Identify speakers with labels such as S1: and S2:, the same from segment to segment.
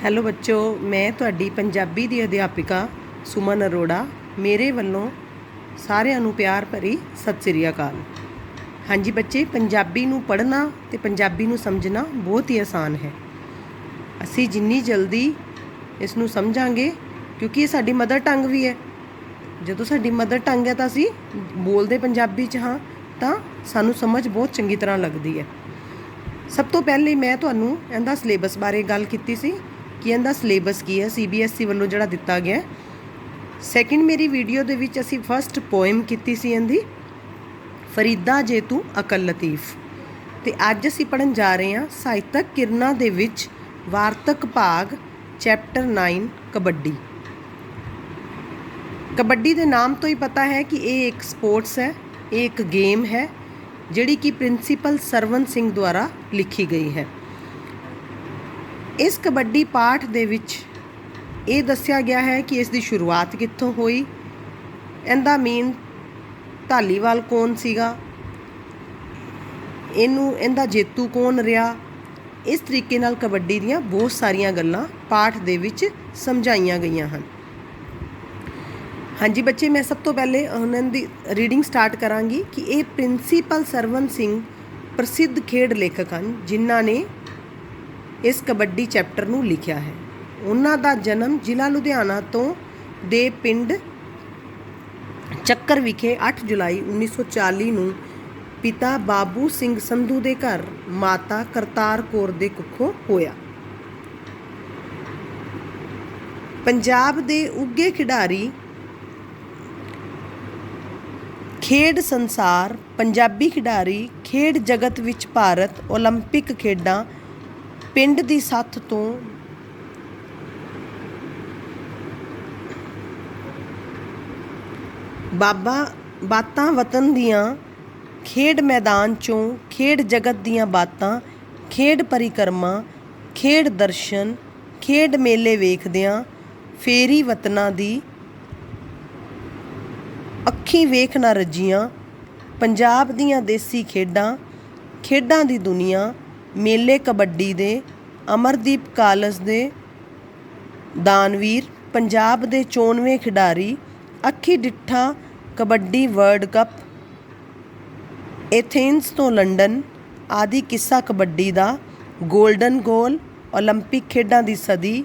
S1: Hello ਬੱਚੋ, ਮੈਂ ਤੁਹਾਡੀ ਪੰਜਾਬੀ ਦੀ ਅਧਿਆਪਿਕਾ ਸੁਮਨ ਅਰੋੜਾ। ਮੇਰੇ ਵੱਲੋਂ ਸਾਰਿਆਂ ਨੂੰ ਪਿਆਰ ਭਰੀ ਸਤਿ ਸ੍ਰੀ ਅਕਾਲ। ਹਾਂਜੀ ਬੱਚੇ, ਪੰਜਾਬੀ ਨੂੰ ਪੜ੍ਹਨਾ ਅਤੇ ਪੰਜਾਬੀ ਨੂੰ ਸਮਝਣਾ ਬਹੁਤ ਹੀ ਆਸਾਨ ਹੈ। ਅਸੀਂ ਜਿੰਨੀ ਜਲਦੀ ਇਸ ਨੂੰ ਸਮਝਾਂਗੇ, ਕਿਉਂਕਿ ਇਹ ਸਾਡੀ ਮਦਰ ਟੰਗ ਵੀ ਹੈ। ਜਦੋਂ ਸਾਡੀ ਮਦਰ ਟੰਗ ਹੈ ਤਾਂ ਅਸੀਂ ਬੋਲਦੇ ਪੰਜਾਬੀ 'ਚ ਹਾਂ, ਤਾਂ ਸਾਨੂੰ ਸਮਝ ਬਹੁਤ ਚੰਗੀ ਤਰ੍ਹਾਂ ਲੱਗਦੀ ਹੈ। ਸਭ ਤੋਂ ਪਹਿਲੇ ਮੈਂ ਤੁਹਾਨੂੰ ਇਹਦਾ ਸਿਲੇਬਸ ਬਾਰੇ ਗੱਲ ਕੀਤੀ ਸੀ ਕਿ ਇਹਦਾ ਸਿਲੇਬਸ ਕੀ ਹੈ CBSE ਵੱਲੋਂ ਜਿਹੜਾ ਦਿੱਤਾ ਗਿਆ। ਸੈਕਿੰਡ ਮੇਰੀ ਵੀਡੀਓ ਦੇ ਵਿੱਚ ਅਸੀਂ ਫਸਟ ਪੋਇਮ ਕੀਤੀ ਸੀ ਇਹਦੀ, ਫਰੀਦਾ ਜੇ ਤੂੰ ਅਕਲ ਲਤੀਫ। ਅਤੇ ਅੱਜ ਅਸੀਂ ਪੜ੍ਹਨ ਜਾ ਰਹੇ ਹਾਂ ਸਾਹਿਤਕ ਕਿਰਨਾਂ ਦੇ ਵਿੱਚ ਵਾਰਤਕ ਭਾਗ ਚੈਪਟਰ 9 ਕਬੱਡੀ। ਕਬੱਡੀ ਦੇ ਨਾਮ ਤੋਂ ਹੀ ਪਤਾ ਹੈ ਕਿ ਇਹ ਇੱਕ ਸਪੋਰਟਸ ਹੈ, ਇਹ ਇੱਕ ਗੇਮ ਹੈ ਜਿਹੜੀ ਕਿ ਪ੍ਰਿੰਸੀਪਲ ਸਰਵਨ ਸਿੰਘ ਦੁਆਰਾ ਲਿਖੀ ਗਈ ਹੈ। ਇਸ ਕਬੱਡੀ ਪਾਠ ਦੇ ਵਿੱਚ ਇਹ ਦੱਸਿਆ ਗਿਆ ਹੈ ਕਿ ਇਸ ਦੀ ਸ਼ੁਰੂਆਤ ਕਿੱਥੋਂ ਹੋਈ, ਇਹਦਾ ਮੇਨ ਧਾਲੀਵਾਲ ਕੌਣ ਸੀਗਾ, ਇਹਦਾ ਜੇਤੂ ਕੌਣ ਰਿਹਾ। ਇਸ ਤਰੀਕੇ ਨਾਲ ਕਬੱਡੀ ਦੀਆਂ ਬਹੁਤ ਸਾਰੀਆਂ ਗੱਲਾਂ ਪਾਠ ਦੇ ਵਿੱਚ ਸਮਝਾਈਆਂ ਗਈਆਂ ਹਨ। ਹਾਂਜੀ ਬੱਚੇ, ਮੈਂ ਸਭ ਤੋਂ ਪਹਿਲੇ ਉਹਨਾਂ ਦੀ ਰੀਡਿੰਗ ਸਟਾਰਟ ਕਰਾਂਗੀ ਕਿ ਇਹ ਪ੍ਰਿੰਸੀਪਲ ਸਰਵਨ ਸਿੰਘ ਪ੍ਰਸਿੱਧ ਖੇਡ ਲੇਖਕ ਹਨ ਜਿਨ੍ਹਾਂ ਨੇ ਇਸ ਕਬੱਡੀ ਚੈਪਟਰ ਨੂੰ ਲਿਖਿਆ ਹੈ। ਉਹਨਾਂ ਦਾ ਜਨਮ ਜ਼ਿਲ੍ਹਾ ਲੁਧਿਆਣਾ ਤੋਂ ਦੇ ਪਿੰਡ ਚੱਕਰ ਵਿਖੇ 8 ਜੁਲਾਈ 1940 ਨੂੰ ਪਿਤਾ ਬਾਬੂ ਸਿੰਘ ਸੰਧੂ ਦੇ ਘਰ ਮਾਤਾ ਕਰਤਾਰ ਕੌਰ ਦੇ ਕੁੱਖੋਂ ਹੋਇਆ। ਪੰਜਾਬ ਦੇ ਉੱਘੇ ਖਿਡਾਰੀ, ਖੇਡ ਸੰਸਾਰ, ਪੰਜਾਬੀ ਖਿਡਾਰੀ, ਖੇਡ ਜਗਤ ਵਿੱਚ ਭਾਰਤ ਓਲੰਪਿਕ ਖੇਡਾਂ ਪਿੰਡ ਦੀ ਸੱਥ ਤੋਂ ਬਾਤਾਂ ਵਤਨ ਦੀਆਂ, ਖੇਡ ਮੈਦਾਨ 'ਚੋਂ ਖੇਡ ਜਗਤ ਦੀਆਂ ਬਾਤਾਂ, ਖੇਡ ਪਰਿਕਰਮਾ, ਖੇਡ ਦਰਸ਼ਨ, ਖੇਡ ਮੇਲੇ ਵੇਖਦਿਆਂ ਫੇਰੀ ਵਤਨਾਂ ਦੀ ਅੱਖੀਂ ਵੇਖ ਨਾ ਰੱਜੀਆਂ। ਪੰਜਾਬ ਦੀਆਂ ਦੇਸੀ ਖੇਡਾਂ, ਖੇਡਾਂ ਦੀ ਦੁਨੀਆ, ਮੇਲੇ ਕਬੱਡੀ ਦੇ, ਅਮਰਦੀਪ ਕਾਲਜ ਦੇ ਦਾਨਵੀਰ, ਪੰਜਾਬ ਦੇ 94 ਖਿਡਾਰੀ, ਅੱਖੀ ਡਿੱਠਾ ਕਬੱਡੀ ਵਰਲਡ ਕੱਪ, ਐਥੇਨਸ ਤੋਂ ਲੰਡਨ ਆਦਿ ਕਿੱਸਾ ਕਬੱਡੀ ਦਾ, ਗੋਲਡਨ ਗੋਲ, ਓਲੰਪਿਕ ਖੇਡਾਂ ਦੀ ਸਦੀ,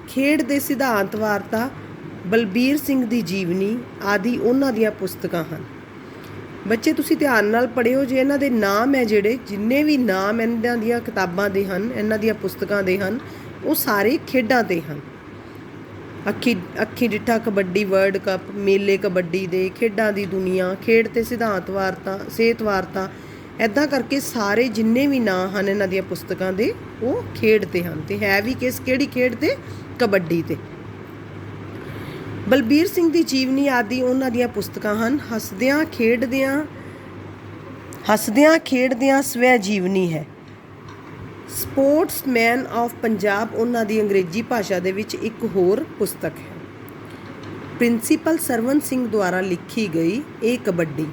S1: ਖੇਡ ਦੇ ਸਿਧਾਂਤ ਵਾਰਤਾ, ਬਲਬੀਰ ਸਿੰਘ ਦੀ ਜੀਵਨੀ ਆਦਿ ਉਹਨਾਂ ਦੀਆਂ ਪੁਸਤਕਾਂ ਹਨ। ਬੱਚੇ ਤੁਸੀਂ ਧਿਆਨ ਨਾਲ ਪੜ੍ਹਿਓ। ਜੇ ਇਹਨਾਂ ਦੇ ਨਾਮ ਹੈ, ਜਿਹੜੇ ਜਿੰਨੇ ਵੀ ਨਾਮ ਇਹਨਾਂ ਦੀਆਂ ਕਿਤਾਬਾਂ ਦੇ ਹਨ, ਇਹਨਾਂ ਦੀਆਂ ਪੁਸਤਕਾਂ ਦੇ ਹਨ, ਉਹ ਸਾਰੇ ਖੇਡਾਂ 'ਤੇ ਹਨ। ਅੱਖੀ ਡਿੱਠਾ ਕਬੱਡੀ ਵਰਲਡ ਕੱਪ, ਮੇਲੇ ਕਬੱਡੀ ਦੇ, ਖੇਡਾਂ ਦੀ ਦੁਨੀਆ, ਖੇਡ ਤੇ ਸਿਧਾਂਤ ਵਾਰਤਾ, ਸਿਹਤ ਵਾਰਤਾ, ਇੱਦਾਂ ਕਰਕੇ ਸਾਰੇ ਜਿੰਨੇ ਵੀ ਨਾਂ ਹਨ ਇਹਨਾਂ ਦੀਆਂ ਪੁਸਤਕਾਂ ਦੇ, ਉਹ ਖੇਡ 'ਤੇ ਹਨ। ਅਤੇ ਹੈ ਵੀ ਕਿਹੜੀ ਖੇਡ 'ਤੇ? ਕਬੱਡੀ 'ਤੇ। ਬਲਬੀਰ ਸਿੰਘ ਦੀ ਜੀਵਨੀ ਆਦਿ ਉਹਨਾਂ ਦੀਆਂ ਪੁਸਤਕਾਂ ਹਨ। ਹੱਸਦਿਆਂ ਖੇਡਦਿਆਂ ਸਵੈ ਜੀਵਨੀ ਹੈ। ਸਪੋਰਟਸਮੈਨ ਆਫ ਪੰਜਾਬ ਉਹਨਾਂ ਦੀ ਅੰਗਰੇਜ਼ੀ ਭਾਸ਼ਾ ਦੇ ਵਿੱਚ ਇੱਕ ਹੋਰ ਪੁਸਤਕ ਹੈ। ਪ੍ਰਿੰਸੀਪਲ ਸਰਵਨ ਸਿੰਘ ਦੁਆਰਾ ਲਿਖੀ ਗਈ ਇਹ ਕਬੱਡੀ।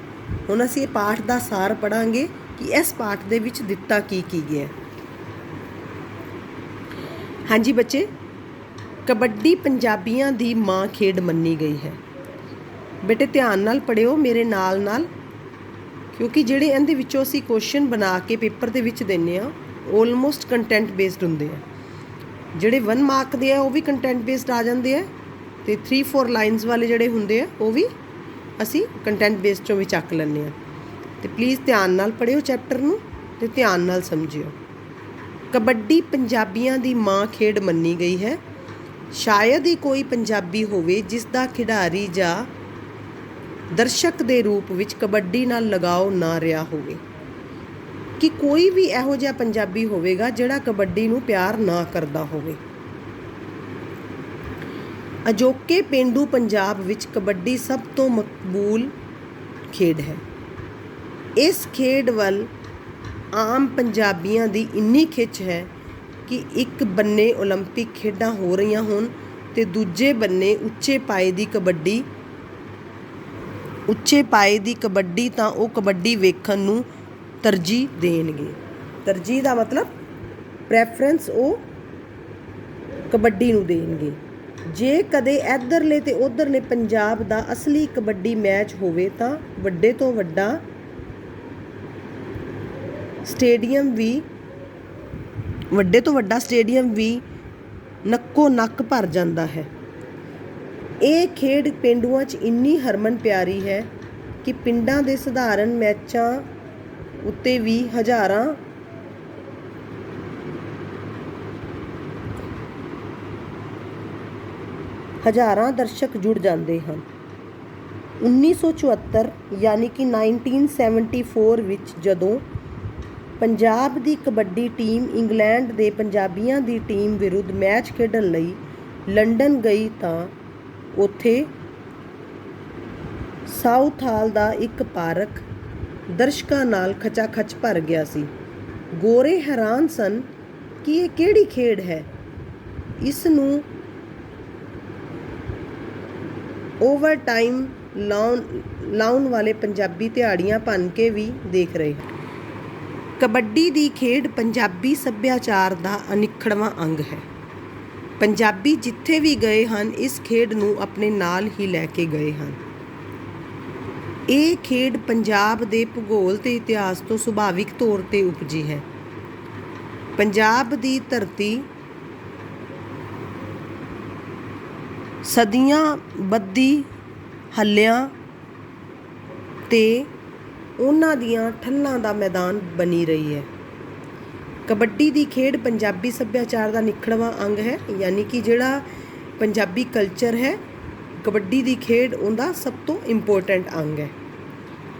S1: ਹੁਣ ਅਸੀਂ ਇਹ ਪਾਠ ਦਾ ਸਾਰ ਪੜ੍ਹਾਂਗੇ ਕਿ ਇਸ ਪਾਠ ਦੇ ਵਿੱਚ ਦਿੱਤਾ ਕੀ ਗਿਆ। ਹਾਂਜੀ ਬੱਚੇ, ਕਬੱਡੀ ਪੰਜਾਬੀਆਂ ਦੀ ਮਾਂ ਖੇਡ ਮੰਨੀ ਗਈ ਹੈ। ਬੇਟੇ ਧਿਆਨ ਨਾਲ ਪੜ੍ਹਿਓ ਮੇਰੇ ਨਾਲ, ਕਿਉਂਕਿ ਜਿਹੜੇ ਇਹਦੇ ਵਿੱਚੋਂ ਅਸੀਂ ਕੁਐਸਚਨ ਬਣਾ ਕੇ ਪੇਪਰ ਦੇ ਵਿੱਚ ਦਿੰਦੇ ਹਾਂ, ਆਲਮੋਸਟ ਕੰਟੈਂਟ ਬੇਸਡ ਹੁੰਦੇ ਆ। ਜਿਹੜੇ 1 ਮਾਰਕ ਦੇ ਆ ਉਹ ਵੀ ਕੰਟੈਂਟ ਬੇਸਡ ਆ ਜਾਂਦੇ ਆ, ਅਤੇ 3-4 ਲਾਈਨਸ ਵਾਲੇ ਜਿਹੜੇ ਹੁੰਦੇ ਆ ਉਹ ਵੀ ਅਸੀਂ ਕੰਟੈਂਟ ਬੇਸਡ 'ਚੋਂ ਵੀ ਚੱਕ ਲੈਂਦੇ ਹਾਂ। ਅਤੇ ਪਲੀਜ਼ ਧਿਆਨ ਨਾਲ ਪੜ੍ਹਿਓ ਚੈਪਟਰ ਨੂੰ ਅਤੇ ਧਿਆਨ ਨਾਲ ਸਮਝਿਓ। ਕਬੱਡੀ ਪੰਜਾਬੀਆਂ ਦੀ ਮਾਂ ਖੇਡ ਮੰਨੀ ਗਈ ਹੈ। ਸ਼ਾਇਦ ਹੀ ਕੋਈ ਪੰਜਾਬੀ ਹੋਵੇ ਜਿਸ ਦਾ ਖਿਡਾਰੀ ਜਾਂ ਦਰਸ਼ਕ ਦੇ ਰੂਪ ਵਿੱਚ ਕਬੱਡੀ ਨਾਲ ਲਗਾਓ ਨਾ ਰਿਹਾ ਹੋਵੇ, ਕਿ ਕੋਈ ਵੀ ਇਹੋ ਜਿਹਾ ਪੰਜਾਬੀ ਹੋਵੇਗਾ ਜਿਹੜਾ ਕਬੱਡੀ ਨੂੰ ਪਿਆਰ ਨਾ ਕਰਦਾ ਹੋਵੇ। ਅਜੋਕੇ ਪੇਂਡੂ ਪੰਜਾਬ ਵਿੱਚ ਕਬੱਡੀ ਸਭ ਤੋਂ ਮਕਬੂਲ ਖੇਡ ਹੈ। ਇਸ ਖੇਡ ਵੱਲ ਆਮ ਪੰਜਾਬੀਆਂ ਦੀ ਇੰਨੀ ਖਿੱਚ ਹੈ ਕਿ ਇੱਕ ਬੰਨੇ ਓਲੰਪਿਕ ਖੇਡਾਂ ਹੋ ਰਹੀਆਂ ਹੋਣ ਅਤੇ ਦੂਜੇ ਬੰਨੇ ਉੱਚੇ ਪਾਏ ਦੀ ਕਬੱਡੀ ਤਾਂ ਉਹ ਕਬੱਡੀ ਵੇਖਣ ਨੂੰ ਤਰਜੀਹ ਦੇਣਗੇ। ਤਰਜੀਹ ਦਾ ਮਤਲਬ ਪ੍ਰੈਫਰੈਂਸ ਉਹ ਕਬੱਡੀ ਨੂੰ ਦੇਣਗੇ। ਜੇ ਕਦੇ ਇੱਧਰਲੇ ਤੇ ਉੱਧਰਲੇ ਪੰਜਾਬ ਦਾ ਅਸਲੀ ਕਬੱਡੀ ਮੈਚ ਹੋਵੇ ਤਾਂ ਵੱਡੇ ਤੋਂ ਵੱਡਾ ਸਟੇਡੀਅਮ ਵੀ ਨੱਕੋ ਨੱਕ ਭਰ ਜਾਂਦਾ ਹੈ। ਇਹ ਖੇਡ ਪੇਂਡੂਆਂ 'ਚ ਇੰਨੀ ਹਰਮਨ ਪਿਆਰੀ ਹੈ ਕਿ ਪਿੰਡਾਂ ਦੇ ਸਧਾਰਨ ਮੈਚਾਂ ਉੱਤੇ ਵੀ ਹਜ਼ਾਰਾਂ ਦਰਸ਼ਕ ਜੁੜ ਜਾਂਦੇ ਹਨ। 1974 ਯਾਨੀ ਕਿ 1974 ਵਿੱਚ ਜਦੋਂ ਪੰਜਾਬ ਦੀ ਕਬੱਡੀ ਟੀਮ ਇੰਗਲੈਂਡ ਦੇ ਪੰਜਾਬੀਆਂ ਦੀ ਟੀਮ ਵਿਰੁੱਧ ਮੈਚ ਖੇਡਣ ਲਈ ਲੰਡਨ ਗਈ ਤਾਂ ਉੱਥੇ ਸਾਊਥ ਹਾਲ ਦਾ ਇੱਕ ਪਾਰਕ ਦਰਸ਼ਕਾਂ ਨਾਲ ਖਚਾਖਚ ਭਰ ਗਿਆ ਸੀ। ਗੋਰੇ ਹੈਰਾਨ ਸਨ ਕਿ ਇਹ ਕਿਹੜੀ ਖੇਡ ਹੈ। ਇਸ ਨੂੰ ਓਵਰ ਟਾਈਮ ਲਾਉਣ ਵਾਲੇ ਪੰਜਾਬੀ ਦਿਹਾੜੀਆਂ ਭੰਨ ਕੇ ਵੀ ਦੇਖ ਰਹੇ ਹਨ। ਕਬੱਡੀ ਦੀ ਖੇਡ ਪੰਜਾਬੀ ਸੱਭਿਆਚਾਰ ਦਾ ਅਨਿੱਖੜਵਾਂ ਅੰਗ ਹੈ। ਪੰਜਾਬੀ ਜਿੱਥੇ ਵੀ ਗਏ ਹਨ ਇਸ ਖੇਡ ਨੂੰ ਆਪਣੇ ਨਾਲ ਹੀ ਲੈ ਕੇ ਗਏ ਹਨ। ਇਹ ਖੇਡ ਪੰਜਾਬ ਦੇ ਭੂਗੋਲ ਤੇ ਇਤਿਹਾਸ ਤੋਂ ਸੁਭਾਵਿਕ ਤੌਰ ਤੇ ਉਪਜੀ ਹੈ। ਪੰਜਾਬ ਦੀ ਧਰਤੀ ਸਦੀਆਂ ਬੱਧੀ ਹੱਲਿਆਂ ਤੇ ਉਹਨਾਂ ਦੀਆਂ ਠੱਲਾਂ ਦਾ ਮੈਦਾਨ ਬਣੀ ਰਹੀ ਹੈ। ਕਬੱਡੀ ਦੀ ਖੇਡ ਪੰਜਾਬੀ ਸੱਭਿਆਚਾਰ ਦਾ ਨਿਖੜਵਾਂ ਅੰਗ ਹੈ, ਯਾਨੀ ਕਿ ਜਿਹੜਾ ਪੰਜਾਬੀ ਕਲਚਰ ਹੈ ਕਬੱਡੀ ਦੀ ਖੇਡ ਉਹਦਾ ਸਭ ਤੋਂ ਇੰਪੋਰਟੈਂਟ ਅੰਗ ਹੈ।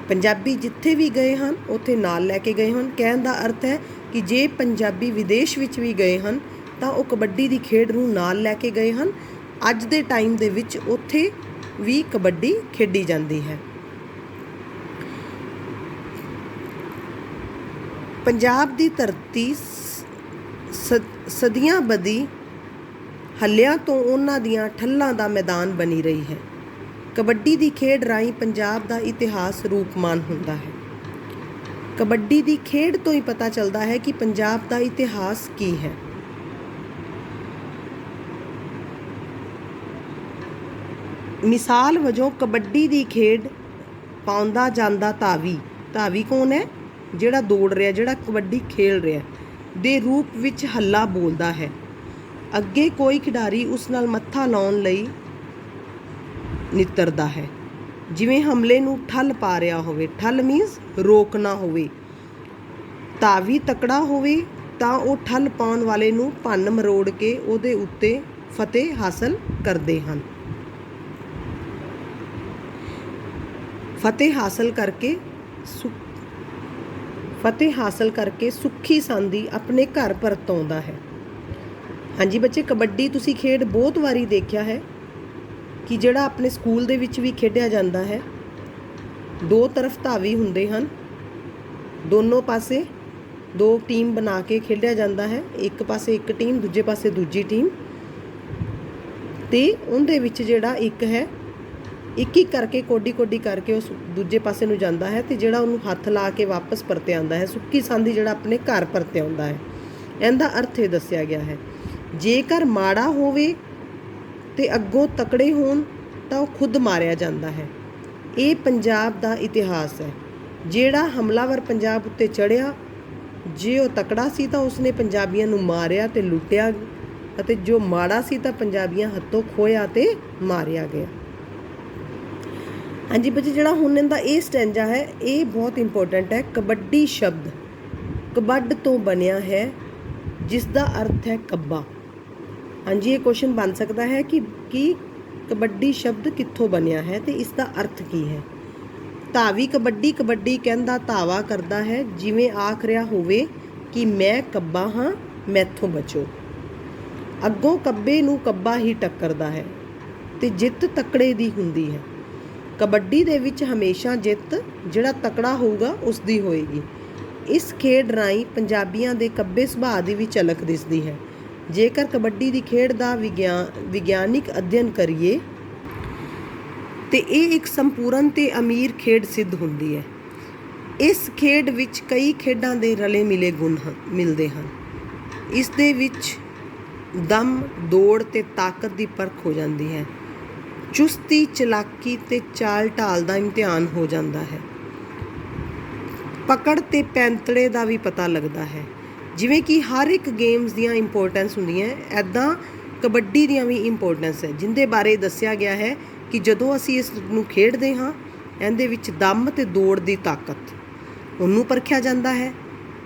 S1: ਪੰਜਾਬੀ ਜਿੱਥੇ ਵੀ ਗਏ ਹਨ ਉੱਥੇ ਨਾਲ ਲੈ ਕੇ ਗਏ ਹਨ। ਕਹਿਣ ਦਾ ਅਰਥ ਹੈ ਕਿ ਜੇ ਪੰਜਾਬੀ ਵਿਦੇਸ਼ ਵਿੱਚ ਵੀ ਗਏ ਹਨ ਤਾਂ ਉਹ ਕਬੱਡੀ ਦੀ ਖੇਡ ਨੂੰ ਨਾਲ ਲੈ ਕੇ ਗਏ ਹਨ। ਅੱਜ ਦੇ ਟਾਈਮ ਦੇ ਵਿੱਚ ਉੱਥੇ ਵੀ ਕਬੱਡੀ ਖੇਡੀ ਜਾਂਦੀ ਹੈ। ਪੰਜਾਬ ਦੀ ਧਰਤੀ ਸਦੀਆਂ ਬੱਧੀ ਹੱਲਿਆਂ ਤੋਂ ਉਹਨਾਂ ਦੀਆਂ ਠੱਲਾਂ ਦਾ ਮੈਦਾਨ ਬਣੀ ਰਹੀ ਹੈ। ਕਬੱਡੀ ਦੀ ਖੇਡ ਰਾਹੀਂ ਪੰਜਾਬ ਦਾ ਇਤਿਹਾਸ ਰੂਪਮਾਨ ਹੁੰਦਾ ਹੈ। ਕਬੱਡੀ ਦੀ ਖੇਡ ਤੋਂ ਹੀ ਪਤਾ ਚੱਲਦਾ ਹੈ ਕਿ ਪੰਜਾਬ ਦਾ ਇਤਿਹਾਸ ਕੀ ਹੈ। ਮਿਸਾਲ ਵਜੋਂ ਕਬੱਡੀ ਦੀ ਖੇਡ ਪਾਉਂਦਾ ਜਾਂਦਾ ਧਾਵੀ ਕੌਣ ਹੈ? ਜਿਹੜਾ ਦੌੜ ਰਿਹਾ, ਜਿਹੜਾ ਕਬੱਡੀ ਖੇਲ ਰਿਹਾ, ਦੇ ਰੂਪ ਵਿੱਚ ਹੱਲਾ ਬੋਲਦਾ ਹੈ। ਅੱਗੇ ਕੋਈ ਖਿਡਾਰੀ ਉਸ ਨਾਲ ਮੱਥਾ ਲਾਉਣ ਲਈ ਨਿੱਤਰਦਾ ਹੈ, ਜਿਵੇਂ ਹਮਲੇ ਨੂੰ ਠੱਲ ਪਾ ਰਿਹਾ ਹੋਵੇ। ਠੱਲ ਮੀਨਸ ਰੋਕਣਾ ਹੋਵੇ। ਧਾਵੀ ਤਕੜਾ ਹੋਵੇ ਤਾਂ ਉਹ ਠੱਲ ਪਾਉਣ ਵਾਲੇ ਨੂੰ ਭੰਨ ਮਰੋੜ ਕੇ ਉਹਦੇ ਉੱਤੇ ਫਤਿਹ ਹਾਸਲ ਕਰਦੇ ਹਨ। ਫਤਿਹ ਹਾਸਲ ਕਰਕੇ ਸੁੱਖੀ ਸਾਂਦੀ ਆਪਣੇ ਘਰ ਪਰਤਾਉਂਦਾ ਹੈ। ਹਾਂਜੀ ਬੱਚੇ, ਕਬੱਡੀ ਤੁਸੀਂ ਖੇਡ ਬਹੁਤ ਵਾਰੀ ਦੇਖਿਆ ਹੈ ਕਿ ਜਿਹੜਾ ਆਪਣੇ ਸਕੂਲ ਦੇ ਵਿੱਚ ਵੀ ਖੇਡਿਆ ਜਾਂਦਾ ਹੈ। ਦੋ ਤਰਫ ਧਾਵੀ ਹੁੰਦੇ ਹਨ, ਦੋਨੋਂ ਪਾਸੇ ਦੋ ਟੀਮ ਬਣਾ ਕੇ ਖੇਡਿਆ ਜਾਂਦਾ ਹੈ। ਇੱਕ ਪਾਸੇ ਇੱਕ ਟੀਮ, ਦੂਜੇ ਪਾਸੇ ਦੂਜੀ ਟੀਮ, ਤੇ ਉਹਦੇ ਵਿੱਚ ਜਿਹੜਾ ਇੱਕ ਹੈ ਇੱਕ ਇੱਕ ਕਰਕੇ ਕੋਡੀ ਕਰਕੇ ਉਸ ਦੂਜੇ ਪਾਸੇ ਨੂੰ ਜਾਂਦਾ ਹੈ ਤੇ ਜਿਹੜਾ ਉਹਨੂੰ ਹੱਥ ਲਾ ਕੇ ਵਾਪਸ ਪਰਤੇ ਆਉਂਦਾ ਹੈ। ਸੁੱਕੀ ਸਾਂਦੀ ਜਿਹੜਾ ਆਪਣੇ ਘਰ ਪਰਤੇ ਆਉਂਦਾ ਹੈ। ਇਹਦਾ ਅਰਥ ਇਹ ਦੱਸਿਆ ਗਿਆ ਹੈ। ਜੇਕਰ ਮਾੜਾ ਹੋਵੇ ਤੇ ਅੱਗੋਂ ਤਕੜੇ ਹੋਣ ਤਾਂ ਉਹ ਖੁਦ ਮਾਰਿਆ ਜਾਂਦਾ ਹੈ। ਇਹ ਪੰਜਾਬ ਦਾ ਇਤਿਹਾਸ ਹੈ। ਜਿਹੜਾ ਹਮਲਾਵਰ ਪੰਜਾਬ ਉੱਤੇ ਚੜ੍ਹਿਆ, ਜੇ ਉਹ ਤਕੜਾ ਸੀ ਤਾਂ ਉਸਨੇ ਪੰਜਾਬੀਆਂ ਨੂੰ ਮਾਰਿਆ ਤੇ ਲੁੱਟਿਆ, ਅਤੇ ਜੋ ਮਾੜਾ ਸੀ ਤਾਂ ਪੰਜਾਬੀਆਂ ਹੱਥੋਂ ਖੋਇਆ ਤੇ ਮਾਰਿਆ ਗਿਆ। ਹਾਂਜੀ ਬੱਚੇ, ਜਿਹੜਾ ਹੁਣ ਇਹਦਾ ਇਹ ਸਟੈਂਜਾ ਹੈ ਇਹ ਬਹੁਤ ਇੰਪੋਰਟੈਂਟ ਹੈ। ਕਬੱਡੀ ਸ਼ਬਦ ਕਬੱਡ ਤੋਂ ਬਣਿਆ ਹੈ, ਜਿਸ ਦਾ ਅਰਥ ਹੈ ਕੱਬਾ। ਹਾਂਜੀ, ਇਹ ਕੁਐਸਚਨ ਬਣ ਸਕਦਾ ਹੈ ਕਿ ਕਬੱਡੀ ਸ਼ਬਦ ਕਿੱਥੋਂ ਬਣਿਆ ਹੈ ਤੇ ਇਸ ਦਾ ਅਰਥ ਕੀ ਹੈ। ਧਾਵੀ ਕਬੱਡੀ ਕਹਿੰਦਾ ਧਾਵਾ ਕਰਦਾ ਹੈ, ਜਿਵੇਂ ਆਖ ਰਿਹਾ ਹੋਵੇ ਕਿ ਮੈਂ ਕੱਬਾ ਹਾਂ, ਮੈਥੋਂ ਬਚੋ। ਅੱਗੋਂ ਕੱਬੇ ਨੂੰ ਕੱਬਾ ਹੀ ਟੱਕਰਦਾ ਹੈ ਤੇ ਜਿੱਤ ਤਕੜੇ ਦੀ ਹੁੰਦੀ ਹੈ। ਕਬੱਡੀ ਦੇ ਵਿੱਚ ਹਮੇਸ਼ਾ ਜਿੱਤ ਜਿਹੜਾ ਤਕੜਾ ਹੋਊਗਾ ਉਸ ਦੀ ਹੋਏਗੀ। ਇਸ ਖੇਡ ਰਾਹੀਂ ਪੰਜਾਬੀਆਂ ਦੇ ਕੱਬੇ ਸੁਭਾਅ ਦੀ ਵੀ ਝਲਕ ਦਿਸਦੀ ਹੈ। ਜੇਕਰ ਕਬੱਡੀ ਦੀ ਖੇਡ ਦਾ ਵਿਗਿਆਨਿਕ ਅਧਿਐਨ ਕਰੀਏ ਤੇ ਇਹ ਇੱਕ ਸੰਪੂਰਨ ਤੇ ਅਮੀਰ ਖੇਡ ਸਿੱਧ ਹੁੰਦੀ ਹੈ। ਇਸ ਖੇਡ ਵਿੱਚ ਕਈ ਖੇਡਾਂ ਦੇ ਰਲੇ ਮਿਲੇ ਗੁਣ ਮਿਲਦੇ ਹਨ। ਇਸ ਦੇ ਵਿੱਚ ਦਮ, ਦੌੜ ਤੇ ਤਾਕਤ ਦੀ ਪਰਖ ਹੋ ਜਾਂਦੀ ਹੈ। ਚੁਸਤੀ, ਚਲਾਕੀ ਤੇ ਚਾਲ ਢਾਲ ਦਾ ਇਮਤਿਹਾਨ ਹੋ ਜਾਂਦਾ ਹੈ। ਪਕੜ ਤੇ ਪੈਂਤੜੇ ਦਾ ਵੀ ਪਤਾ ਲੱਗਦਾ ਹੈ। ਜਿਵੇਂ ਕਿ ਹਰ ਇੱਕ ਗੇਮਸ ਦੀਆਂ ਇੰਪੋਰਟੈਂਸ ਹੁੰਦੀਆਂ, ਇੱਦਾਂ ਕਬੱਡੀ ਦੀਆਂ ਵੀ ਇੰਪੋਰਟੈਂਸ ਹੈ, ਜਿਹਦੇ ਬਾਰੇ ਦੱਸਿਆ ਗਿਆ ਹੈ ਕਿ ਜਦੋਂ ਅਸੀਂ ਇਸ ਨੂੰ ਖੇਡਦੇ ਹਾਂ, ਇਹਦੇ ਵਿੱਚ ਦਮ ਅਤੇ ਦੌੜ ਦੀ ਤਾਕਤ ਉਹਨੂੰ ਪਰਖਿਆ ਜਾਂਦਾ ਹੈ।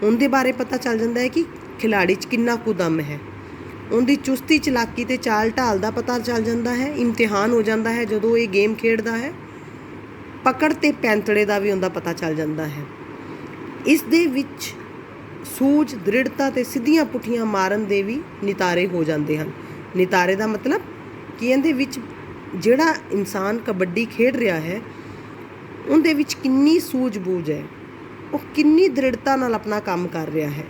S1: ਉਹਦੇ ਬਾਰੇ ਪਤਾ ਚੱਲ ਜਾਂਦਾ ਹੈ ਕਿ ਖਿਲਾੜੀ 'ਚ ਕਿੰਨਾ ਕੁ ਦਮ ਹੈ। ਉਹਦੀ ਚੁਸਤੀ, ਚਲਾਕੀ ਅਤੇ ਚਾਲ ਢਾਲ ਦਾ ਪਤਾ ਚੱਲ ਜਾਂਦਾ ਹੈ। ਇਮਤਿਹਾਨ ਹੋ ਜਾਂਦਾ ਹੈ ਜਦੋਂ ਇਹ ਗੇਮ ਖੇਡਦਾ ਹੈ। ਪਕੜ ਅਤੇ ਪੈਂਤੜੇ ਦਾ ਵੀ ਉਹਦਾ ਪਤਾ ਚੱਲ ਜਾਂਦਾ ਹੈ। ਇਸ ਦੇ ਵਿੱਚ ਸੂਝ, ਦ੍ਰਿੜਤਾ ਅਤੇ ਸਿੱਧੀਆਂ ਪੁੱਠੀਆਂ ਮਾਰਨ ਦੇ ਵੀ ਨਿਤਾਰੇ ਹੋ ਜਾਂਦੇ ਹਨ। ਨਿਤਾਰੇ ਦਾ ਮਤਲਬ ਕਿ ਇਹਦੇ ਵਿੱਚ ਜਿਹੜਾ ਇਨਸਾਨ ਕਬੱਡੀ ਖੇਡ ਰਿਹਾ ਹੈ, ਉਹਦੇ ਵਿੱਚ ਕਿੰਨੀ ਸੂਝ-ਬੂਝ ਹੈ, ਉਹ ਕਿੰਨੀ ਦ੍ਰਿੜਤਾ ਨਾਲ ਆਪਣਾ ਕੰਮ ਕਰ ਰਿਹਾ ਹੈ,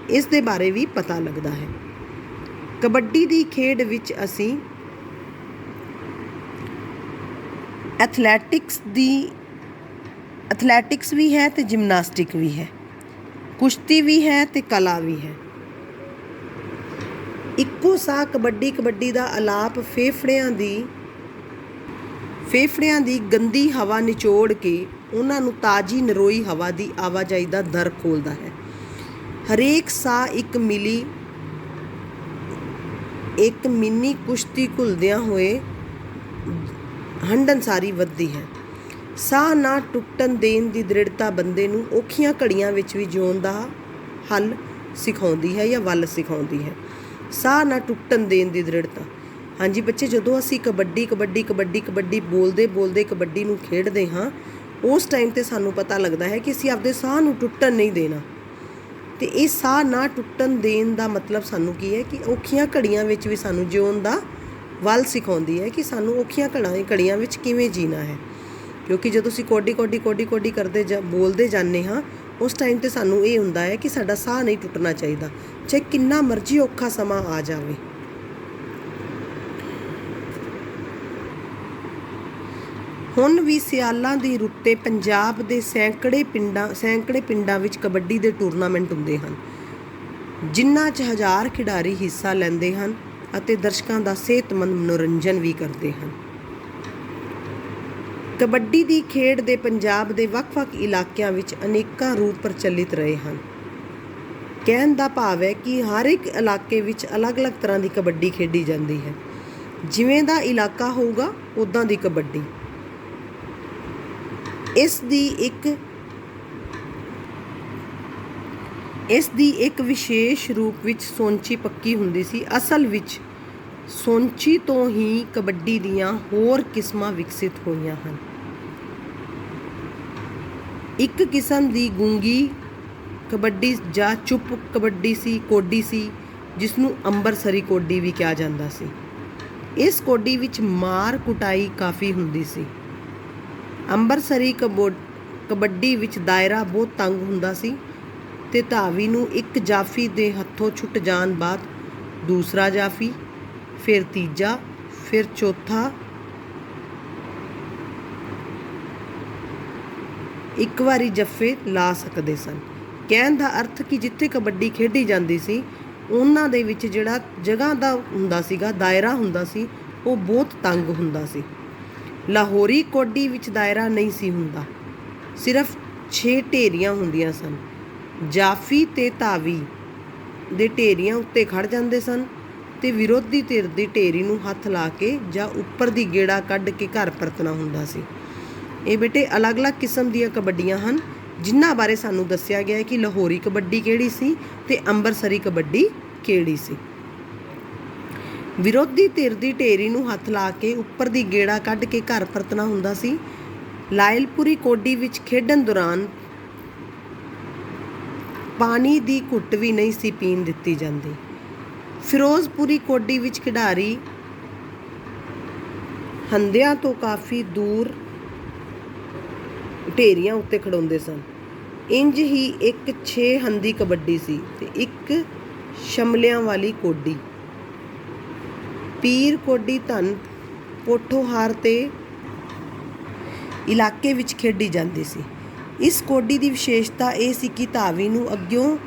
S1: ਇਸ ਦੇ ਬਾਰੇ ਵੀ ਪਤਾ ਲੱਗਦਾ ਹੈ। ਕਬੱਡੀ ਦੀ ਖੇਡ ਵਿੱਚ ਅਸੀਂ ਐਥਲੈਟਿਕਸ ਵੀ ਹੈ ਅਤੇ ਜਿਮਨਾਸਟਿਕ ਵੀ ਹੈ, ਕੁਸ਼ਤੀ ਵੀ ਹੈ ਅਤੇ ਕਲਾ ਵੀ ਹੈ। ਇੱਕੋ ਸਾਹ ਕਬੱਡੀ ਦਾ ਆਲਾਪ ਫੇਫੜਿਆਂ ਦੀ ਗੰਦੀ ਹਵਾ ਨਿਚੋੜ ਕੇ ਉਹਨਾਂ ਨੂੰ ਤਾਜ਼ੀ ਨਰੋਈ ਹਵਾ ਦੀ ਆਵਾਜਾਈ ਦਾ ਦਰ ਖੋਲ੍ਹਦਾ ਹੈ। ਹਰੇਕ ਸਾਹ ਇੱਕ ਮਿੰਨੀ ਕੁਸ਼ਤੀ ਘੁਲਦਿਆਂ ਹੋਏ ਹੰਢਣਸਾਰੀ ਵੱਧਦੀ ਹੈ। ਸਾਹ ਨਾ ਟੁੱਟਣ ਦੇਣ ਦੀ ਦ੍ਰਿੜਤਾ ਬੰਦੇ ਨੂੰ ਔਖੀਆਂ ਘੜੀਆਂ ਵਿੱਚ ਵੀ ਜਿਉਣ ਦਾ ਹੱਲ ਸਿਖਾਉਂਦੀ ਹੈ ਜਾਂ ਵੱਲ ਸਿਖਾਉਂਦੀ ਹੈ। ਸਾਹ ਨਾ ਟੁੱਟਣ ਦੇਣ ਦੀ ਦ੍ਰਿੜਤਾ। ਹਾਂਜੀ ਬੱਚੇ, ਜਦੋਂ ਅਸੀਂ ਕਬੱਡੀ ਬੋਲਦੇ ਕਬੱਡੀ ਨੂੰ ਖੇਡਦੇ ਹਾਂ, ਉਸ ਟਾਈਮ 'ਤੇ ਸਾਨੂੰ ਪਤਾ ਲੱਗਦਾ ਹੈ ਕਿ ਅਸੀਂ ਆਪਦੇ ਸਾਹ ਨੂੰ ਟੁੱਟਣ ਨਹੀਂ ਦੇਣਾ। ਅਤੇ ਇਹ ਸਾਹ ਨਾ ਟੁੱਟਣ ਦੇਣ ਦਾ ਮਤਲਬ ਸਾਨੂੰ ਕੀ ਹੈ ਕਿ ਔਖੀਆਂ ਘੜੀਆਂ ਵਿੱਚ ਵੀ ਸਾਨੂੰ ਜਿਉਣ ਦਾ ਵੱਲ ਸਿਖਾਉਂਦੀ ਹੈ ਕਿ ਸਾਨੂੰ ਔਖੀਆਂ ਘੜੀਆਂ ਵਿੱਚ ਕਿਵੇਂ ਜੀਣਾ ਹੈ। ਕਿਉਂਕਿ ਜਦੋਂ ਅਸੀਂ ਕੋਡੀ ਕਰਦੇ ਬੋਲਦੇ ਜਾਂਦੇ ਹਾਂ, ਉਸ ਟਾਈਮ 'ਤੇ ਸਾਨੂੰ ਇਹ ਹੁੰਦਾ ਹੈ ਕਿ ਸਾਡਾ ਸਾਹ ਨਹੀਂ ਟੁੱਟਣਾ ਚਾਹੀਦਾ, ਚਾਹੇ ਕਿੰਨਾ ਮਰਜ਼ੀ ਔਖਾ ਸਮਾਂ ਆ ਜਾਵੇ। ਹੁਣ ਵੀ ਸਿਆਲਾਂ ਦੀ ਰੁੱਤੇ ਪੰਜਾਬ ਦੇ ਸੈਂਕੜੇ ਪਿੰਡਾਂ ਵਿੱਚ ਕਬੱਡੀ ਦੇ ਟੂਰਨਾਮੈਂਟ ਹੁੰਦੇ ਹਨ, ਜਿਨ੍ਹਾਂ 'ਚ ਹਜ਼ਾਰ ਖਿਡਾਰੀ ਹਿੱਸਾ ਲੈਂਦੇ ਹਨ ਅਤੇ ਦਰਸ਼ਕਾਂ ਦਾ ਸਿਹਤਮੰਦ ਮਨੋਰੰਜਨ ਵੀ ਕਰਦੇ ਹਨ। ਕਬੱਡੀ ਦੀ ਖੇਡ ਦੇ ਪੰਜਾਬ ਦੇ ਵੱਖ-ਵੱਖ ਇਲਾਕਿਆਂ ਵਿੱਚ ਅਨੇਕਾਂ ਰੂਪ ਪ੍ਰਚਲਿਤ ਰਹੇ ਹਨ। ਕਹਿਣ ਦਾ ਭਾਵ ਹੈ ਕਿ ਹਰ ਇੱਕ ਇਲਾਕੇ ਵਿੱਚ ਅਲੱਗ-ਅਲੱਗ ਤਰ੍ਹਾਂ ਦੀ ਕਬੱਡੀ ਖੇਡੀ ਜਾਂਦੀ ਹੈ। ਜਿਵੇਂ ਦਾ ਇਲਾਕਾ ਹੋਊਗਾ, ਉੱਦਾਂ ਦੀ ਕਬੱਡੀ। ਇਸ ਦੀ ਇੱਕ ਵਿਸ਼ੇਸ਼ ਰੂਪ ਵਿੱਚ ਸੌਂਚੀ ਪੱਕੀ ਹੁੰਦੀ ਸੀ। ਅਸਲ ਵਿੱਚ ਸੌਂਚੀ ਤੋਂ ਹੀ ਕਬੱਡੀ ਦੀਆਂ ਹੋਰ ਕਿਸਮਾਂ ਵਿਕਸਿਤ ਹੋਈਆਂ ਹਨ। ਇੱਕ ਕਿਸਮ ਦੀ ਗੂੰਗੀ ਕਬੱਡੀ ਜਾਂ ਚੁੱਪ ਕਬੱਡੀ ਕੋਡੀ ਸੀ, ਜਿਸ ਨੂੰ ਅੰਬਰਸਰੀ ਕੋਡੀ ਵੀ ਕਿਹਾ ਜਾਂਦਾ ਸੀ। ਇਸ ਕੋਡੀ ਵਿੱਚ ਮਾਰ ਕੁਟਾਈ ਕਾਫੀ ਹੁੰਦੀ ਸੀ। ਅੰਬਰਸਰੀ ਕਬੱਡੀ ਵਿੱਚ ਦਾਇਰਾ ਬਹੁਤ ਤੰਗ ਹੁੰਦਾ ਸੀ ਅਤੇ ਧਾਵੀ ਨੂੰ ਇੱਕ ਜਾਫੀ ਦੇ ਹੱਥੋਂ ਛੁੱਟ ਜਾਣ ਬਾਅਦ ਦੂਸਰਾ ਜਾਫੀ, ਫਿਰ ਤੀਜਾ, ਫਿਰ ਚੌਥਾ ਇੱਕ ਵਾਰੀ ਜੱਫੇ ਲਾ ਸਕਦੇ ਸਨ। ਕਹਿਣ ਦਾ ਅਰਥ ਕਿ ਜਿੱਥੇ ਕਬੱਡੀ ਖੇਡੀ ਜਾਂਦੀ ਸੀ, ਉਹਨਾਂ ਦੇ ਵਿੱਚ ਜਿਹੜਾ ਜਗ੍ਹਾ ਦਾ ਹੁੰਦਾ ਸੀਗਾ, ਦਾਇਰਾ ਹੁੰਦਾ ਸੀ, ਉਹ ਬਹੁਤ ਤੰਗ ਹੁੰਦਾ ਸੀ। ਲਾਹੌਰੀ ਕੋਡੀ ਵਿੱਚ ਦਾਇਰਾ ਨਹੀਂ ਸੀ ਹੁੰਦਾ, ਸਿਰਫ 6 ਢੇਰੀਆਂ ਹੁੰਦੀਆਂ ਸਨ। ਜਾਫੀ ਤੇ ਧਾਵੀ ਦੇ ਢੇਰੀਆਂ ਉੱਤੇ ਖੜ੍ਹ ਜਾਂਦੇ ਸਨ ਅਤੇ ਵਿਰੋਧੀ ਧਿਰ ਦੀ ਢੇਰੀ ਨੂੰ ਹੱਥ ਲਾ ਕੇ ਜਾਂ ਉੱਪਰ ਦੀ ਗੇੜਾ ਕੱਢ ਕੇ ਘਰ ਪਰਤਣਾ ਹੁੰਦਾ ਸੀ। ਇਹ ਬੇਟੇ ਅਲੱਗ-ਅਲੱਗ ਕਿਸਮ ਦੀਆਂ ਕਬੱਡੀਆਂ ਹਨ, ਜਿਨ੍ਹਾਂ ਬਾਰੇ ਸਾਨੂੰ ਦੱਸਿਆ ਗਿਆ ਹੈ ਕਿ ਲਾਹੌਰੀ ਕਬੱਡੀ ਕਿਹੜੀ ਸੀ ਅਤੇ ਅੰਬਰਸਰੀ ਕਬੱਡੀ ਕਿਹੜੀ ਸੀ। ਵਿਰੋਧੀ ਧਿਰ ਦੀ ਢੇਰੀ ਨੂੰ ਹੱਥ ਲਾ ਕੇ ਉੱਪਰ ਦੀ ਗੇੜਾ ਕੱਢ ਕੇ ਘਰ ਪਰਤਣਾ ਹੁੰਦਾ ਸੀ। ਲਾਇਲਪੁਰੀ ਕੋਡੀ ਵਿੱਚ ਖੇਡਣ ਦੌਰਾਨ ਪਾਣੀ ਦੀ ਘੁੱਟ ਵੀ ਨਹੀਂ ਸੀ ਪੀਣ ਦਿੱਤੀ ਜਾਂਦੀ। ਫਿਰੋਜ਼ਪੁਰੀ ਕੋਡੀ ਵਿੱਚ ਖਿਡਾਰੀ ਹੰਦਿਆਂ ਤੋਂ ਕਾਫੀ ਦੂਰ ਢੇਰੀਆਂ ਉੱਤੇ ਖੜਾਉਂਦੇ ਸਨ। ਇੰਜ ਹੀ ਇੱਕ 6 ਹੰਦੀ ਕਬੱਡੀ ਸੀ ਅਤੇ ਇੱਕ ਸ਼ਮਲਿਆਂ ਵਾਲੀ ਕੋਡੀ। ਪੀਰ ਕੋਡੀ ਧੰਨ ਪੋਠੋਹਾਰ ਤੇ ਇਲਾਕੇ ਵਿੱਚ ਖੇਡੀ ਜਾਂਦੀ ਸੀ। ਇਸ ਕੋਡੀ ਦੀ ਵਿਸ਼ੇਸ਼ਤਾ ਇਹ ਸੀ ਕਿ ਧਾਵੀ ਨੂੰ ਅੱਗਿਓਂ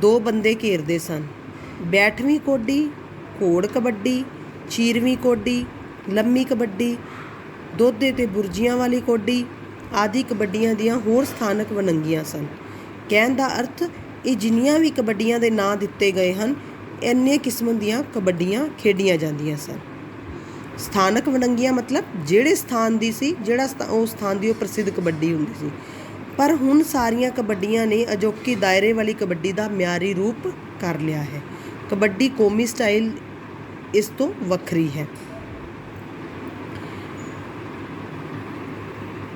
S1: 2 ਬੰਦੇ ਘੇਰਦੇ ਸਨ। 62ਵੀਂ ਕੋਡੀ ਘੋੜ ਕਬੱਡੀ, ਚੀਰਵੀਂ ਕੋਡੀ, ਲੰਮੀ ਕਬੱਡੀ, ਦੋਧੇ ਤੇ ਬੁਰਜੀਆਂ ਵਾਲੀ ਕੋਡੀ ਆਦਿ ਕਬੱਡੀਆਂ ਦੀਆਂ ਹੋਰ ਸਥਾਨਕ ਵੰਨਗੀਆਂ ਸਨ। ਕਹਿਣ ਦਾ ਅਰਥ ਇਹ ਜਿੰਨੀਆਂ ਵੀ ਕਬੱਡੀਆਂ ਦੇ ਨਾਂ ਦਿੱਤੇ ਗਏ ਹਨ, ਇੰਨੇ ਕਿਸਮ ਦੀਆਂ ਕਬੱਡੀਆਂ ਖੇਡੀਆਂ ਜਾਂਦੀਆਂ ਸਨ। ਸਥਾਨਕ ਵੰਨਗੀਆਂ ਮਤਲਬ ਜਿਹੜੇ ਸਥਾਨ ਦੀ ਸੀ, ਉਹ ਸਥਾਨ ਦੀ ਉਹ ਪ੍ਰਸਿੱਧ ਕਬੱਡੀ ਹੁੰਦੀ ਸੀ। ਪਰ ਹੁਣ ਸਾਰੀਆਂ ਕਬੱਡੀਆਂ ਨੇ ਅਜੋਕੀ ਦਾਇਰੇ ਵਾਲੀ ਕਬੱਡੀ ਦਾ ਮਿਆਰੀ ਰੂਪ ਕਰ ਲਿਆ ਹੈ। ਕਬੱਡੀ ਕੌਮੀ ਸਟਾਈਲ ਇਸ ਤੋਂ ਵੱਖਰੀ ਹੈ।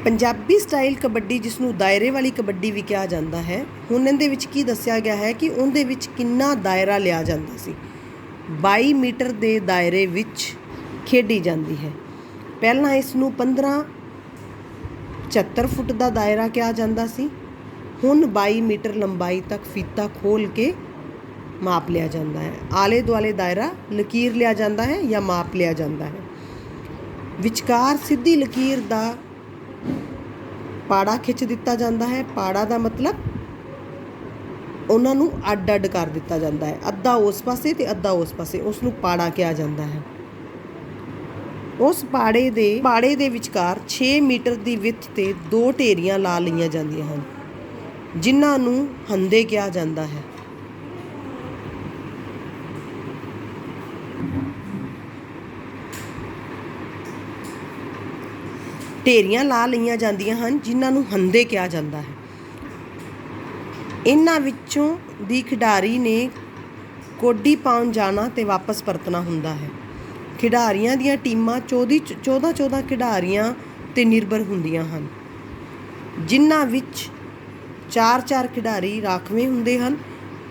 S1: ਪੰਜਾਬੀ ਸਟਾਈਲ ਕਬੱਡੀ, ਜਿਸ ਨੂੰ ਦਾਇਰੇ ਵਾਲੀ ਕਬੱਡੀ ਵੀ ਕਿਹਾ ਜਾਂਦਾ ਹੈ, ਹੁਣ ਇਹਦੇ ਵਿੱਚ ਕੀ ਦੱਸਿਆ ਗਿਆ ਹੈ ਕਿ ਉਹਦੇ ਵਿੱਚ ਕਿੰਨਾ ਦਾਇਰਾ ਲਿਆ ਜਾਂਦਾ ਸੀ। 22 ਮੀਟਰ ਦੇ ਦਾਇਰੇ ਵਿੱਚ ਖੇਡੀ ਜਾਂਦੀ ਹੈ। ਪਹਿਲਾਂ ਇਸ ਨੂੰ 75 ਫੁੱਟ ਦਾ ਦਾਇਰਾ ਕਿਹਾ ਜਾਂਦਾ ਸੀ। ਹੁਣ 22 ਮੀਟਰ ਲੰਬਾਈ ਤੱਕ ਫੀਤਾ ਖੋਲ੍ਹ ਕੇ ਮਾਪ ਲਿਆ ਜਾਂਦਾ ਹੈ। ਆਲੇ ਦੁਆਲੇ ਦਾਇਰਾ ਲਕੀਰ ਲਿਆ ਜਾਂਦਾ ਹੈ ਜਾਂ ਮਾਪ ਲਿਆ ਜਾਂਦਾ ਹੈ। ਵਿਚਕਾਰ ਸਿੱਧੀ ਲਕੀਰ ਦਾ ਪਾੜਾ ਖਿੱਚ ਦਿੱਤਾ ਜਾਂਦਾ ਹੈ। ਪਾੜਾ ਦਾ ਮਤਲਬ ਉਹਨਾਂ ਨੂੰ ਅੱਡ ਅੱਡ ਕਰ ਦਿੱਤਾ ਜਾਂਦਾ ਹੈ, ਅੱਧਾ ਉਸ ਪਾਸੇ ਤੇ ਅੱਧਾ ਉਸ ਪਾਸੇ, ਉਸ ਨੂੰ ਪਾੜਾ ਕਿਹਾ ਜਾਂਦਾ ਹੈ। ਉਸ ਪਾੜੇ ਦੇ ਵਿਚਕਾਰ 6 ਮੀਟਰ ਦੀ ਵਿੱਥ ਤੇ 2 ਢੇਰੀਆਂ ਲਾ ਲਈਆਂ ਜਾਂਦੀਆਂ ਹਨ, ਜਿਨ੍ਹਾਂ ਨੂੰ ਹੰਦੇ ਕਿਹਾ ਜਾਂਦਾ ਹੈ। ਢੇਰੀਆਂ ਲਾ ਲਈਆਂ ਜਾਂਦੀਆਂ ਹਨ ਜਿਨ੍ਹਾਂ ਨੂੰ ਹੰਦੇ ਕਿਹਾ ਜਾਂਦਾ ਹੈ। ਇਹਨਾਂ ਵਿੱਚੋਂ ਦੀ ਖਿਡਾਰੀ ਨੇ ਕੋਡੀ ਪਾਉਣ ਜਾਣਾ ਤੇ ਵਾਪਸ ਪਰਤਣਾ ਹੁੰਦਾ ਹੈ। ਖਿਡਾਰੀਆਂ ਦੀਆਂ ਟੀਮਾਂ 14 ਖਿਡਾਰੀਆਂ 'ਤੇ ਨਿਰਭਰ ਹੁੰਦੀਆਂ ਹਨ, ਜਿਨ੍ਹਾਂ ਵਿੱਚ 4 ਖਿਡਾਰੀ ਰਾਖਵੇਂ ਹੁੰਦੇ ਹਨ।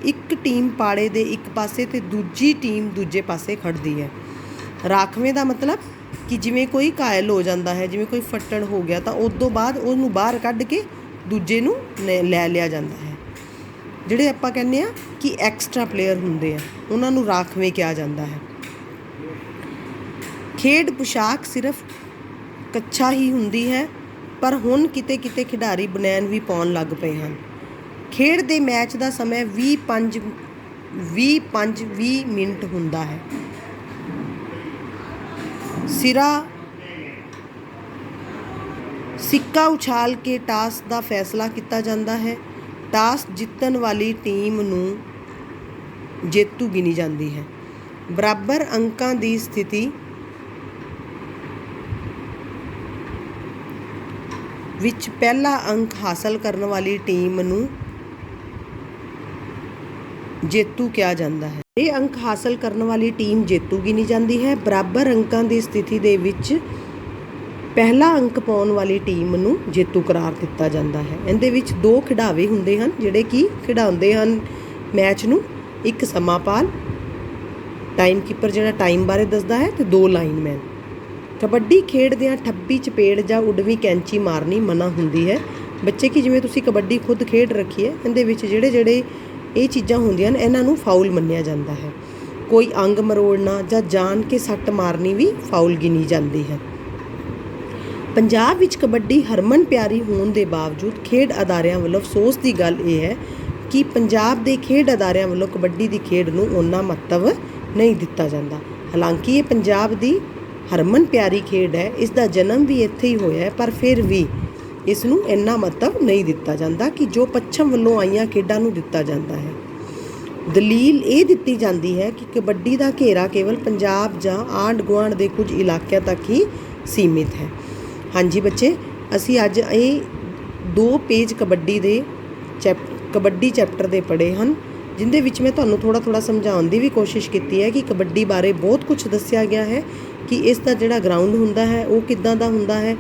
S1: ਇੱਕ ਟੀਮ ਪਾੜੇ ਦੇ ਇੱਕ ਪਾਸੇ ਤੇ ਦੂਜੀ ਟੀਮ ਦੂਜੇ ਪਾਸੇ ਖੜ੍ਹਦੀ ਹੈ। ਰਾਖਵੇਂ ਦਾ ਮਤਲਬ ਕਿ ਜਿਵੇਂ ਕੋਈ ਘਾਇਲ ਹੋ ਜਾਂਦਾ ਹੈ, ਜਿਵੇਂ ਕੋਈ ਫੱਟੜ ਹੋ ਗਿਆ, ਤਾਂ ਉਸ ਤੋਂ ਬਾਅਦ ਉਹਨੂੰ ਬਾਹਰ ਕੱਢ ਕੇ ਦੂਜੇ ਨੂੰ ਲੈ ਲਿਆ ਜਾਂਦਾ ਹੈ। ਜਿਹੜੇ ਆਪਾਂ ਕਹਿੰਦੇ ਆ ਕਿ ਐਕਸਟਰਾ ਪਲੇਅਰ ਹੁੰਦੇ ਆ, ਉਹਨਾਂ ਨੂੰ ਰਾਖਵੇਂ ਕਿਹਾ ਜਾਂਦਾ ਹੈ। ਖੇਡ ਪੁਸ਼ਾਕ ਸਿਰਫ ਕੱਛਾ ਹੀ ਹੁੰਦੀ ਹੈ, ਪਰ ਹੁਣ ਕਿਤੇ ਕਿਤੇ ਖਿਡਾਰੀ ਬਨੈਣ ਵੀ ਪਾਉਣ ਲੱਗ ਪਏ ਹਨ। ਖੇਡ ਦੇ ਮੈਚ ਦਾ ਸਮਾਂ 20 ਮਿੰਟ ਹੁੰਦਾ ਹੈ। ਸਿੱਕਾ ਉਛਾਲ ਕੇ ਟਾਸ ਦਾ ਫੈਸਲਾ ਕੀਤਾ ਜਾਂਦਾ ਹੈ। ਟਾਸ ਜਿੱਤਣ ਵਾਲੀ ਟੀਮ ਨੂੰ ਜੇਤੂ ਗਿਣੀ ਜਾਂਦੀ ਹੈ। ਬਰਾਬਰ ਅੰਕਾਂ ਦੀ ਸਥਿਤੀ ਵਿੱਚ ਪਹਿਲਾ ਅੰਕ ਹਾਸਲ ਕਰਨ ਵਾਲੀ ਟੀਮ ਨੂੰ ਜੇਤੂ ਕਿਹਾ ਜਾਂਦਾ ਹੈ। ਇਹ ਅੰਕ ਹਾਸਲ ਕਰਨ ਵਾਲੀ ਟੀਮ ਜੇਤੂ ਗਿਣੀ ਜਾਂਦੀ ਹੈ। ਬਰਾਬਰ ਅੰਕਾਂ ਦੀ ਸਥਿਤੀ ਦੇ ਵਿੱਚ ਪਹਿਲਾ ਅੰਕ ਪਾਉਣ ਵਾਲੀ ਟੀਮ ਨੂੰ ਜੇਤੂ ਕਰਾਰ ਦਿੱਤਾ ਜਾਂਦਾ ਹੈ। ਇਹਦੇ ਵਿੱਚ 2 ਖਿਡਾਰੀ ਹੁੰਦੇ ਹਨ ਜਿਹੜੇ ਕਿ ਖਿਡਾਉਂਦੇ ਹਨ ਮੈਚ ਨੂੰ। ਇੱਕ ਸਮਾਂਪਾਲ ਟਾਈਮ ਕੀਪਰ ਜਿਹੜਾ ਟਾਈਮ ਬਾਰੇ ਦੱਸਦਾ ਹੈ, ਤੇ 2 ਲਾਈਨਮੈਨ। ਕਬੱਡੀ ਖੇਡਦਿਆਂ ਠੱਬੀ, ਚਪੇੜ ਜਾਂ ਉਡਵੀਂ ਕੈਂਚੀ ਮਾਰਨੀ ਮਨ੍ਹਾ ਹੁੰਦੀ ਹੈ। ਬੱਚੇ ਕਿ ਜਿਵੇਂ ਤੁਸੀਂ ਕਬੱਡੀ ਖੁਦ ਖੇਡ ਰੱਖੀ ਹੈ, ਇਹਦੇ ਵਿੱਚ ਜਿਹੜੇ ਇਹ ਚੀਜ਼ਾਂ ਹੁੰਦੀਆਂ ਨੇ, ਇਹਨਾਂ ਨੂੰ ਫਾਉਲ ਮੰਨਿਆ ਜਾਂਦਾ ਹੈ। ਕੋਈ ਅੰਗ ਮਰੋੜਨਾ ਜਾਂ ਜਾਣ ਕੇ ਸੱਟ ਮਾਰਨੀ ਵੀ ਫਾਉਲ ਗਿਣੀ ਜਾਂਦੀ ਹੈ। ਪੰਜਾਬ ਵਿੱਚ ਕਬੱਡੀ ਹਰਮਨ ਪਿਆਰੀ ਹੋਣ ਦੇ ਬਾਵਜੂਦ ਖੇਡ ਅਦਾਰਿਆਂ ਵੱਲੋਂ ਅਫਸੋਸ ਦੀ ਗੱਲ ਇਹ ਹੈ ਕਿ ਪੰਜਾਬ ਦੇ ਖੇਡ ਅਦਾਰਿਆਂ ਵੱਲੋਂ ਕਬੱਡੀ ਦੀ ਖੇਡ ਨੂੰ ਓਨਾ ਮਹੱਤਵ ਨਹੀਂ ਦਿੱਤਾ ਜਾਂਦਾ। ਹਾਲਾਂਕਿ ਇਹ ਪੰਜਾਬ ਦੀ ਹਰਮਨ ਪਿਆਰੀ ਖੇਡ ਹੈ, ਇਸ ਦਾ ਜਨਮ ਵੀ ਇੱਥੇ ਹੀ ਹੋਇਆ ਹੈ, ਪਰ ਫਿਰ ਵੀ ਇਸ ਨੂੰ ਇੰਨਾ ਮਹੱਤਵ ਨਹੀਂ ਦਿੱਤਾ ਜਾਂਦਾ ਕਿ ਜੋ ਪੱਛਮ ਵੱਲੋਂ ਆਈਆਂ ਖੇਡਾਂ ਨੂੰ ਦਿੱਤਾ ਜਾਂਦਾ ਹੈ। ਦਲੀਲ ਇਹ ਦਿੱਤੀ ਜਾਂਦੀ ਹੈ ਕਿ ਕਬੱਡੀ ਦਾ ਘੇਰਾ ਕੇਵਲ ਪੰਜਾਬ ਜਾਂ ਆਂਢ ਗੁਆਂਢ ਦੇ ਕੁਝ ਇਲਾਕਿਆਂ ਤੱਕ ਹੀ ਸੀਮਿਤ ਹੈ। ਹਾਂਜੀ ਬੱਚੇ, ਅਸੀਂ ਅੱਜ ਇਹ 2 ਪੇਜ ਕਬੱਡੀ ਚੈਪਟਰ ਦੇ ਪੜ੍ਹੇ ਹਨ, ਜਿੰਦੇ ਵਿੱਚ ਮੈਂ ਤੁਹਾਨੂੰ ਥੋੜ੍ਹਾ ਸਮਝਾਉਣ ਦੀ ਵੀ ਕੋਸ਼ਿਸ਼ ਕੀਤੀ ਹੈ ਕਿ ਕਬੱਡੀ ਬਾਰੇ ਬਹੁਤ ਕੁਝ ਦੱਸਿਆ ਗਿਆ ਹੈ ਕਿ ਇਸ ਦਾ ਜਿਹੜਾ ਗਰਾਊਂਡ ਹੁੰਦਾ ਹੈ ਉਹ ਕਿੱਦਾਂ ਦਾ ਹੁੰਦਾ ਹੈ,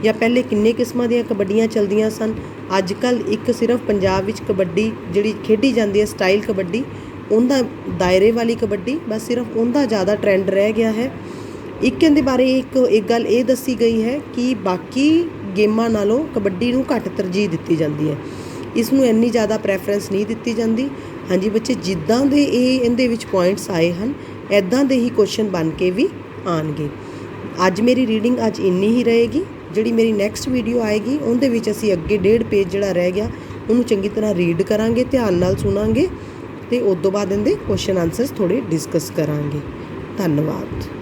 S1: ਜਾਂ ਪਹਿਲੇ ਕਿੰਨੇ ਕਿਸਮਾਂ ਦੀਆਂ ਕਬੱਡੀਆਂ ਚੱਲਦੀਆਂ ਸਨ। ਅੱਜ ਕੱਲ੍ਹ ਇੱਕ ਸਿਰਫ ਪੰਜਾਬ ਵਿੱਚ ਕਬੱਡੀ ਜਿਹੜੀ ਖੇਡੀ ਜਾਂਦੀ ਹੈ ਸਟਾਈਲ ਕਬੱਡੀ, ਉਹਦਾ ਦਾਇਰੇ ਵਾਲੀ ਕਬੱਡੀ, ਬਸ ਸਿਰਫ ਉਹਦਾ ਜ਼ਿਆਦਾ ਟਰੈਂਡ ਰਹਿ ਗਿਆ ਹੈ। ਇੱਕ ਇਹਦੇ ਬਾਰੇ ਇੱਕ ਗੱਲ ਇਹ ਦੱਸੀ ਗਈ ਹੈ ਕਿ ਬਾਕੀ ਗੇਮਾਂ ਨਾਲੋਂ ਕਬੱਡੀ ਨੂੰ ਘੱਟ ਤਰਜੀਹ ਦਿੱਤੀ ਜਾਂਦੀ ਹੈ, ਇਸ ਨੂੰ ਇੰਨੀ ਜ਼ਿਆਦਾ ਪ੍ਰੈਫਰੈਂਸ ਨਹੀਂ ਦਿੱਤੀ ਜਾਂਦੀ। ਹਾਂਜੀ ਬੱਚੇ, ਜਿੱਦਾਂ ਦੇ ਇਹਦੇ ਵਿੱਚ ਪੁਆਇੰਟਸ ਆਏ ਹਨ, ਇੱਦਾਂ ਦੇ ਹੀ ਕੁਐਸਚਨ ਬਣ ਕੇ ਵੀ ਆਉਣਗੇ। ਅੱਜ ਮੇਰੀ ਰੀਡਿੰਗ ਇੰਨੀ ਹੀ ਰਹੇਗੀ। ਜਿਹੜੀ ਮੇਰੀ ਨੈਕਸਟ ਵੀਡੀਓ ਆਏਗੀ ਉਹਦੇ ਵਿੱਚ ਅਸੀਂ ਅੱਗੇ 1.5 ਪੇਜ ਜਿਹੜਾ ਰਹਿ ਗਿਆ ਉਹਨੂੰ ਚੰਗੀ ਤਰ੍ਹਾਂ ਰੀਡ ਕਰਾਂਗੇ, ਧਿਆਨ ਨਾਲ ਸੁਣਾਂਗੇ, ਅਤੇ ਉਸ ਤੋਂ ਬਾਅਦ ਇਹਦੇ ਕੁਐਸਚਨ ਆਨਸਰਸ ਥੋੜ੍ਹੇ ਡਿਸਕਸ ਕਰਾਂਗੇ। ਧੰਨਵਾਦ।